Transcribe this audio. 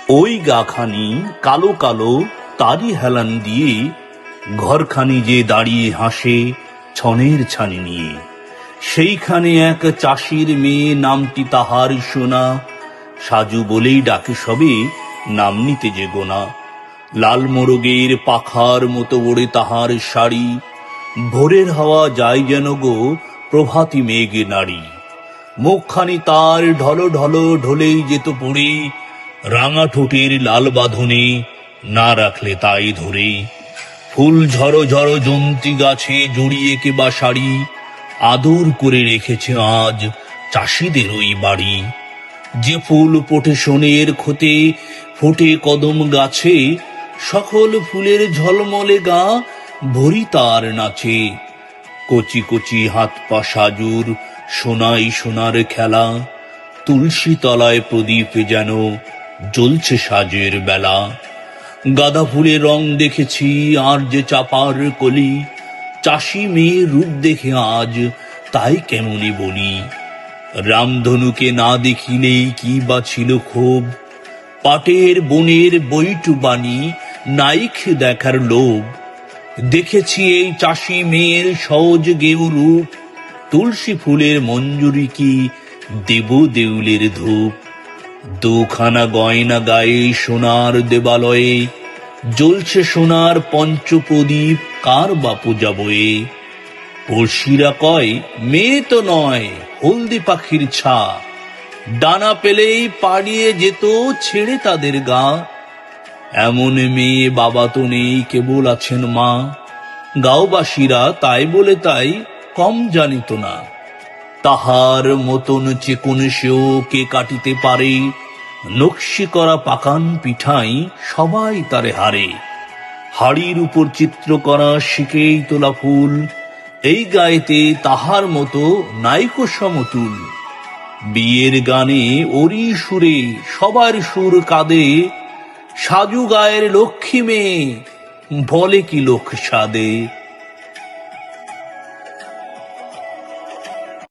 ওই গাখানি কালো কালো তারি হেলান দিয়ে ঘরখানি যে দাঁড়িয়ে হাসে ছনের ছানি নিয়ে, সেইখানে এক চাষির মেয়ে, নামটি তাহার সোনা। সাজু বলেই ডাকে সবে, নাম নিতে যে গোনা। লাল মোরগের পাখার মতো ওড়ে তাহার শাড়ি, ভোরের হাওয়া যায় যেন গো প্রভাতী মেঘ নাড়ি। মুখখানি তার ঢলো ঢলো ঢলেই যেত পড়ে, রাঙা ঠোঁটের লাল বাঁধনে না রাখলে তাই ধরে। ফুল ঝড়ো ঝড়ো জন্তি গাছে জড়িয়ে কে বা শাড়ি, আদর করে রেখেছে আজ চাষিদের ওই বাড়ি। যে ফুল ফোটে সোনের ক্ষতে, ফোটে কদম গাছে, সকল ফুলের ঝলমলে গা ভরি তার নাচে। কচি কচি হাত পা সাজুর সোনাই সোনার খেলা, তুলসী তলায় প্রদীপ যেন জ্বলছে সাজের বেলা। গাঁদা ফুলের রং দেখেছি আর যে চাপার কলি, চাষি মেয়ের রূপ দেখে আজ তাই কেমনই বলি। রামধনুকে না দেখিলেই কি বা ছিল ক্ষোভ, পাটের বনের বৈটু বাণী নাইক দেখার লোভ। দেখেছি এই চাষি মেয়ের সহজ গেউ রূপ, তুলসী ফুলের মঞ্জুরি কি দেব দেউলের ধূপ। দুখানা গয়না গায়ে সোনার দেবালয়ে, জ্বলছে সোনার পঞ্চপ্রদীপ কার বা পূজা বয়ে। পড়শিরা কয় মেয়ে তো নয় হলদি পাখির ছা, ডানা পেলেই পাড়িয়ে যেত ছেড়ে তাদের গা। এমন মেয়ে বাবা তো নেই, কেবল আছেন মা। গাঁওবাসীরা তাই বলে তাই কম জানিত না, তাহার মতন চেকন সেও কে কাটিতে পারে। নকশি করা পাকান পিঠাই সবাই তারে হারে, হাড়ির উপর চিত্র করা শিকেই তোলা ফুল, এই গায়েতে তাহার মতো নাইকো সমতুল। বিয়ের গানে ওরি সুরে সবার সুর কাঁদে, সাজু গায়ের লক্ষ্মী মেয়ে বলে কি লোক সাদে।